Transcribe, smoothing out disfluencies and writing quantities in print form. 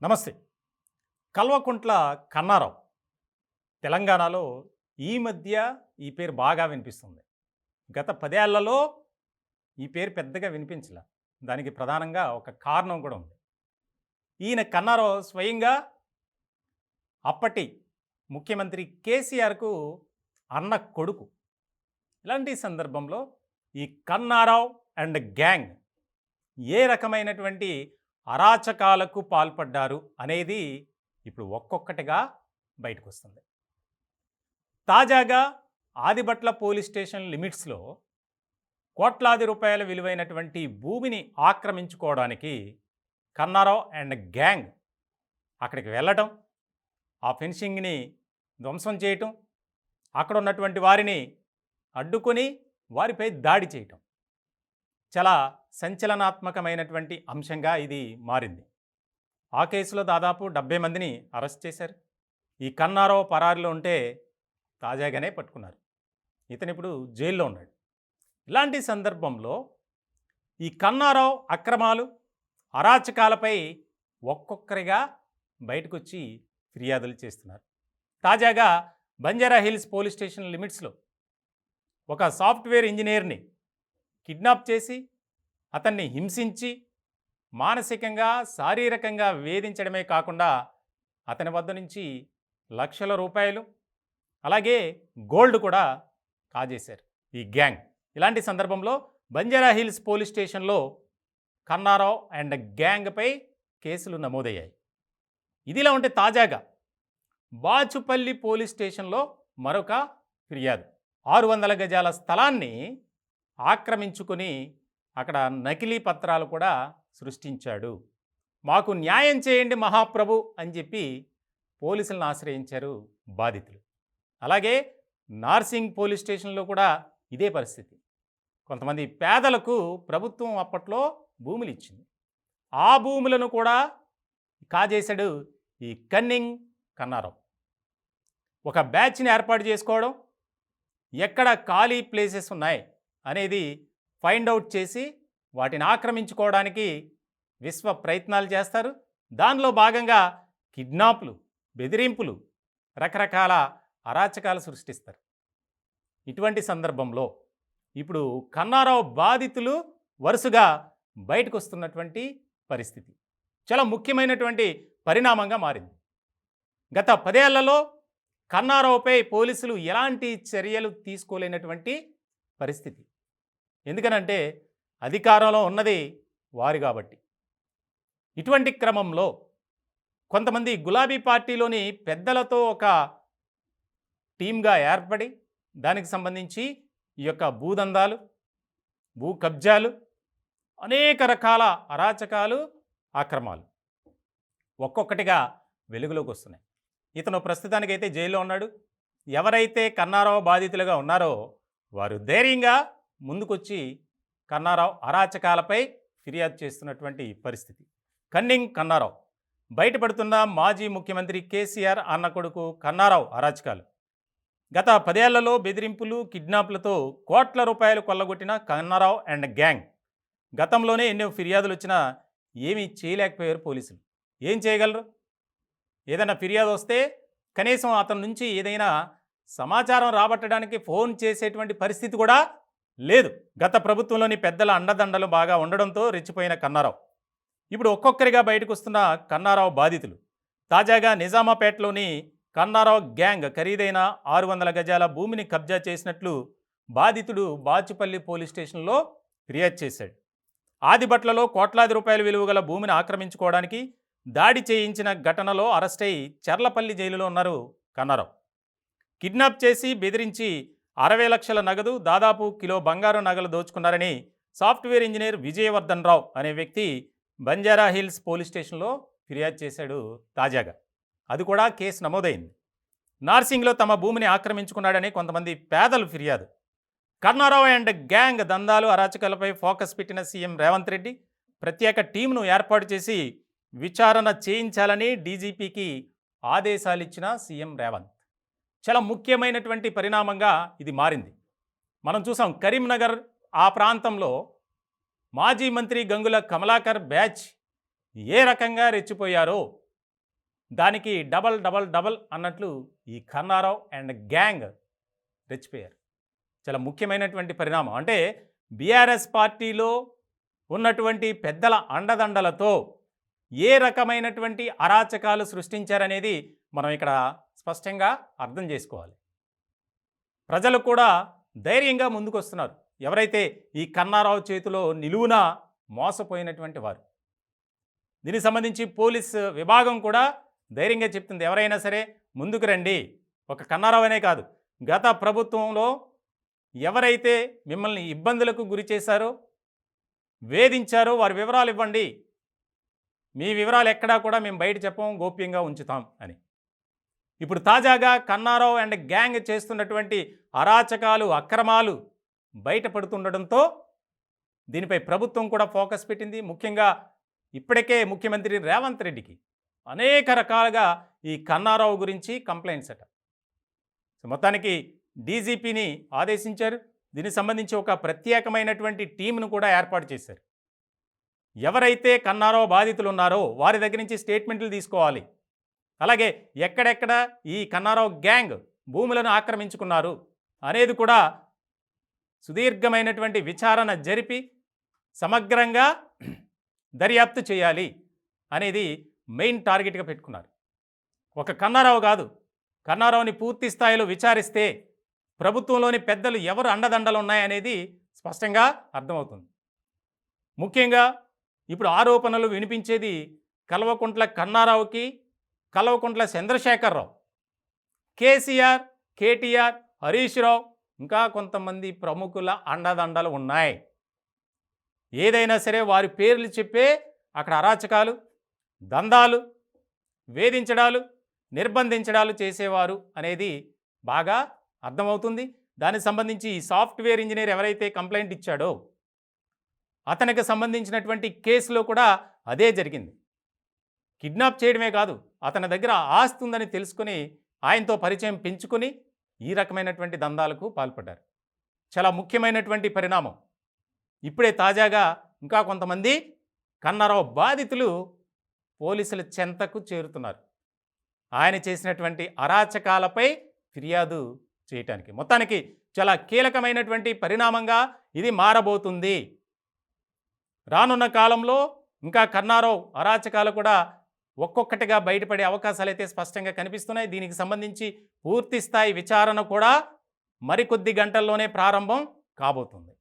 నమస్తే. కల్వకుంట్ల కన్నారావు తెలంగాణలో ఈ మధ్య ఈ పేరు బాగా వినిపిస్తుంది. గత 10 ఏళ్లలో ఈ పేరు పెద్దగా వినిపించలా. దానికి ప్రధానంగా ఒక కారణం కూడా ఉంది. ఈయన కన్నారావు స్వయంగా అప్పటి ముఖ్యమంత్రి కేసీఆర్‌కు అన్న కొడుకు. ఇలాంటి సందర్భంలో ఈ కన్నారావు అండ్ గ్యాంగ్ ఏ రకమైనటువంటి అరాచకాలకు పాల్పడ్డారు అనేది ఇప్పుడు ఒక్కొక్కటిగా బయటకొస్తుంది. తాజాగా ఆదిబట్ల పోలీస్ స్టేషన్ లిమిట్స్‌లో కోట్లాది రూపాయల విలువైనటువంటి భూమిని ఆక్రమించుకోవడానికి కన్నారావు అండ్ గ్యాంగ్ అక్కడికి వెళ్ళటం, ఆ ఫెన్సింగ్‌ని ధ్వంసం చేయటం, అక్కడ ఉన్నటువంటి వారిని అడ్డుకొని వారిపై దాడి చేయటం చాలా సంచలనాత్మకమైనటువంటి అంశంగా ఇది మారింది. ఆ కేసులో దాదాపు 70 మందిని అరెస్ట్ చేశారు. ఈ కన్నారావు పరారీలో ఉంటే తాజాగానే పట్టుకున్నారు. ఇతను ఇప్పుడు జైల్లో ఉన్నాడు. ఇలాంటి సందర్భంలో ఈ కన్నారావు అక్రమాలు, అరాచకాలపై ఒక్కొక్కరిగా బయటకొచ్చి ఫిర్యాదులు చేస్తున్నారు. తాజాగా బంజారా హిల్స్ పోలీస్ స్టేషన్ లిమిట్స్లో ఒక సాఫ్ట్వేర్ ఇంజనీర్ని కిడ్నాప్ చేసి అతన్ని హింసించి మానసికంగా, శారీరకంగా వేధించడమే కాకుండా అతని వద్ద నుంచి లక్షల రూపాయలు అలాగే గోల్డ్ కూడా కాజేశారు ఈ గ్యాంగ్. ఇలాంటి సందర్భంలో బంజారా హిల్స్ పోలీస్ స్టేషన్లో కన్నారావు అండ్ గ్యాంగ్పై కేసులు నమోదయ్యాయి. ఇదిలా ఉంటే తాజాగా బాచుపల్లి పోలీస్ స్టేషన్లో మరొక ఫిర్యాదు. 600 గజాల స్థలాన్ని ఆక్రమించుకొని అక్కడ నకిలీ పత్రాలు కూడా సృష్టించాడు. మాకు న్యాయం చేయండి మహాప్రభు అని చెప్పి పోలీసులను ఆశ్రయించారు బాధితులు. అలాగే నార్సింగ్ పోలీస్ స్టేషన్లో కూడా ఇదే పరిస్థితి. కొంతమంది పేదలకు ప్రభుత్వం అప్పట్లో భూములు ఇచ్చింది. ఆ భూములను కూడా కాజేశాడు ఈ కన్నింగ్ కన్నారావు. ఒక బ్యాచ్ని ఏర్పాటు చేసుకోవడం, ఎక్కడ ఖాళీ ప్లేసెస్ ఉన్నాయి అనేది ఫైండ్ అవుట్ చేసి వాటిని ఆక్రమించుకోవడానికి విశ్వ ప్రయత్నాలు చేస్తారు. దానిలో భాగంగా కిడ్నాప్లు, బెదిరింపులు, రకరకాల అరాచకాలు సృష్టిస్తారు. ఇటువంటి సందర్భంలో ఇప్పుడు కన్నారావు బాధితులు వరుసగా బయటకు వస్తున్నటువంటి పరిస్థితి చాలా ముఖ్యమైనటువంటి పరిణామంగా మారింది. గత 10 ఏళ్లలో కన్నారావుపై పోలీసులు ఎలాంటి చర్యలు తీసుకోలేనటువంటి పరిస్థితి. ఎందుకనంటే అధికారంలో ఉన్నది వారు కాబట్టి. ఇటువంటి క్రమంలో కొంతమంది గులాబీ పార్టీలోని పెద్దలతో ఒక టీమ్గా ఏర్పడి దానికి సంబంధించి ఈ యొక్క భూదందాలు, భూ కబ్జాలు, అనేక రకాల అరాచకాలు, అక్రమాలు ఒక్కొక్కటిగా వెలుగులోకి వస్తున్నాయి. ఇతను ప్రస్తుతానికైతే జైల్లో ఉన్నాడు. ఎవరైతే కన్నారావు బాధితులుగా ఉన్నారో వారు ధైర్యంగా ముందుకొచ్చి కన్నారావు అరాచకాలపై ఫిర్యాదు చేస్తున్నటువంటి పరిస్థితి. కన్నింగ్ కన్నారావు బయటపడుతున్న మాజీ ముఖ్యమంత్రి కేసీఆర్ అన్న కొడుకు కన్నారావు అరాచకాలు. గత 10 ఏళ్లలో బెదిరింపులు, కిడ్నాప్లతో కోట్ల రూపాయలు కొల్లగొట్టిన కన్నారావు అండ్ గ్యాంగ్. గతంలోనే ఎన్నో ఫిర్యాదులు వచ్చినా ఏమీ చేయలేకపోయారు పోలీసులు. ఏం చేయగలరు? ఏదైనా ఫిర్యాదు వస్తే కనీసం అతని నుంచి ఏదైనా సమాచారం రాబట్టడానికి ఫోన్ చేసేటువంటి పరిస్థితి కూడా లేదు. గత ప్రభుత్వంలోని పెద్దల అండదండలు బాగా ఉండడంతో రెచ్చిపోయిన కన్నారావు ఇప్పుడు ఒక్కొక్కరిగా బయటకు వస్తున్న కన్నారావు బాధితులు. తాజాగా నిజామాపేటలోని కన్నారావు గ్యాంగ్ ఖరీదైన 600 గజాల భూమిని కబ్జా చేసినట్లు బాధితుడు బాచుపల్లి పోలీస్ స్టేషన్లో ఫిర్యాదు చేశాడు. ఆదిబట్లలో కోట్లాది రూపాయల విలువగల భూమిని ఆక్రమించుకోవడానికి దాడి చేయించిన ఘటనలో అరెస్టై చర్లపల్లి జైలులో ఉన్నారు కన్నారావు. కిడ్నాప్ చేసి బెదిరించి 60 లక్షల నగదు, దాదాపు కిలో బంగారు నగలు దోచుకున్నారని సాఫ్ట్వేర్ ఇంజనీర్ విజయవర్ధన్ రావు అనే వ్యక్తి బంజారా హిల్స్ పోలీస్ స్టేషన్లో ఫిర్యాదు చేశాడు. తాజాగా అది కూడా కేసు నమోదైంది. నార్సింగ్లో తమ భూమిని ఆక్రమించుకున్నాడని కొంతమంది పేదలు ఫిర్యాదు. కన్నారావు అండ్ గ్యాంగ్ దందాలు, అరాచకాలపై ఫోకస్ పెట్టిన సీఎం రేవంత్ రెడ్డి ప్రత్యేక టీంను ఏర్పాటు చేసి విచారణ చేయించాలని డీజీపీకి ఆదేశాలు ఇచ్చిన సీఎం రేవంత్. చాలా ముఖ్యమైనటువంటి పరిణామంగా ఇది మారింది. మనం చూసాం కరీంనగర్ ఆ ప్రాంతంలో మాజీ మంత్రి గంగుల కమలాకర్ బ్యాచ్ ఏ రకంగా రెచ్చిపోయారో దానికి డబల్ డబల్ డబల్ అన్నట్లు ఈ కన్నారావు అండ్ గ్యాంగ్ రెచ్చిపోయారు. చాలా ముఖ్యమైనటువంటి పరిణామం. అంటే బీఆర్ఎస్ పార్టీలో ఉన్నటువంటి పెద్దల అండదండలతో ఏ రకమైనటువంటి అరాచకాలు సృష్టించారనేది మనం ఇక్కడ స్పష్టంగా అర్థం చేసుకోవాలి. ప్రజలు కూడా ధైర్యంగా ముందుకొస్తున్నారు. ఎవరైతే ఈ కన్నారావు చేతిలో నిలువున మోసపోయినటువంటి వారు. దీనికి సంబంధించి పోలీస్ విభాగం కూడా ధైర్యంగా చెప్తుంది, ఎవరైనా సరే ముందుకు రండి. ఒక కన్నారావు అనే కాదు, గత ప్రభుత్వంలో ఎవరైతే మిమ్మల్ని ఇబ్బందులకు గురి చేశారో, వేధించారో వారి వివరాలు ఇవ్వండి. మీ వివరాలు ఎక్కడా కూడా మేము బయట చెప్పం, గోప్యంగా ఉంచుతాం అని. ఇప్పుడు తాజాగా కన్నారావు అండ్ గ్యాంగ్ చేస్తున్నటువంటి అరాచకాలు, అక్రమాలు బయటపడుతుండడంతో దీనిపై ప్రభుత్వం కూడా ఫోకస్ పెట్టింది. ముఖ్యంగా ఇప్పటికే ముఖ్యమంత్రి రేవంత్ రెడ్డికి అనేక రకాలుగా ఈ కన్నారావు గురించి కంప్లైంట్స్ అట. మొత్తానికి డీజీపీని ఆదేశించారు. దీనికి సంబంధించి ఒక ప్రత్యేకమైనటువంటి టీంను కూడా ఏర్పాటు చేశారు. ఎవరైతే కన్నారావు బాధితులు ఉన్నారో వారి దగ్గర నుంచి స్టేట్మెంట్లు తీసుకోవాలి. అలాగే ఎక్కడెక్కడ ఈ కన్నారావు గ్యాంగ్ భూములను ఆక్రమించుకున్నారు అనేది కూడా సుదీర్ఘమైనటువంటి విచారణ జరిపి సమగ్రంగా దర్యాప్తు చేయాలి అనేది మెయిన్ టార్గెట్గా పెట్టుకున్నారు. ఒక కన్నారావు కాదు, కన్నారావుని పూర్తి స్థాయిలో విచారిస్తే ప్రభుత్వంలోని పెద్దలు ఎవరు అండదండలు ఉన్నాయనేది స్పష్టంగా అర్థమవుతుంది. ముఖ్యంగా ఇప్పుడు ఆరోపణలు వినిపించేది కల్వకుంట్ల కన్నారావుకి, కల్వకుంట్ల చంద్రశేఖరరావు, కేసీఆర్, కేటీఆర్, హరీష్ రావు, ఇంకా కొంతమంది ప్రముఖుల అండదండలు ఉన్నాయి. ఏదైనా సరే వారి పేర్లు చెప్పే అక్కడ అరాచకాలు, దందాలు, వేధించడాలు, నిర్బంధించడాలు చేసేవారు అనేది బాగా అర్థమవుతుంది. దానికి సంబంధించి ఈ సాఫ్ట్వేర్ ఇంజనీర్ ఎవరైతే కంప్లైంట్ ఇచ్చాడో అతనికి సంబంధించినటువంటి కేసులో కూడా అదే జరిగింది. కిడ్నాప్ చేయడమే కాదు, అతని దగ్గర ఆస్తి ఉందని తెలుసుకుని ఆయనతో పరిచయం పెంచుకొని ఈ రకమైనటువంటి దందాలకు పాల్పడ్డారు. చాలా ముఖ్యమైనటువంటి పరిణామం. ఇప్పుడే తాజాగా ఇంకా కొంతమంది కన్నారావు బాధితులు పోలీసుల చెంతకు చేరుతున్నారు, ఆయన చేసినటువంటి అరాచకాలపై ఫిర్యాదు చేయటానికి. మొత్తానికి చాలా కీలకమైనటువంటి పరిణామంగా ఇది మారబోతుంది. రానున్న కాలంలో ఇంకా కన్నారావు అరాచకాలు కూడా ఒక్కొక్కటిగా బయటపడే అవకాశాలు అయితే స్పష్టంగా కనిపిస్తున్నాయి. దీనికి సంబంధించి పూర్తి స్థాయి విచారణ కూడా మరికొద్ది గంటల్లోనే ప్రారంభం కాబోతుంది.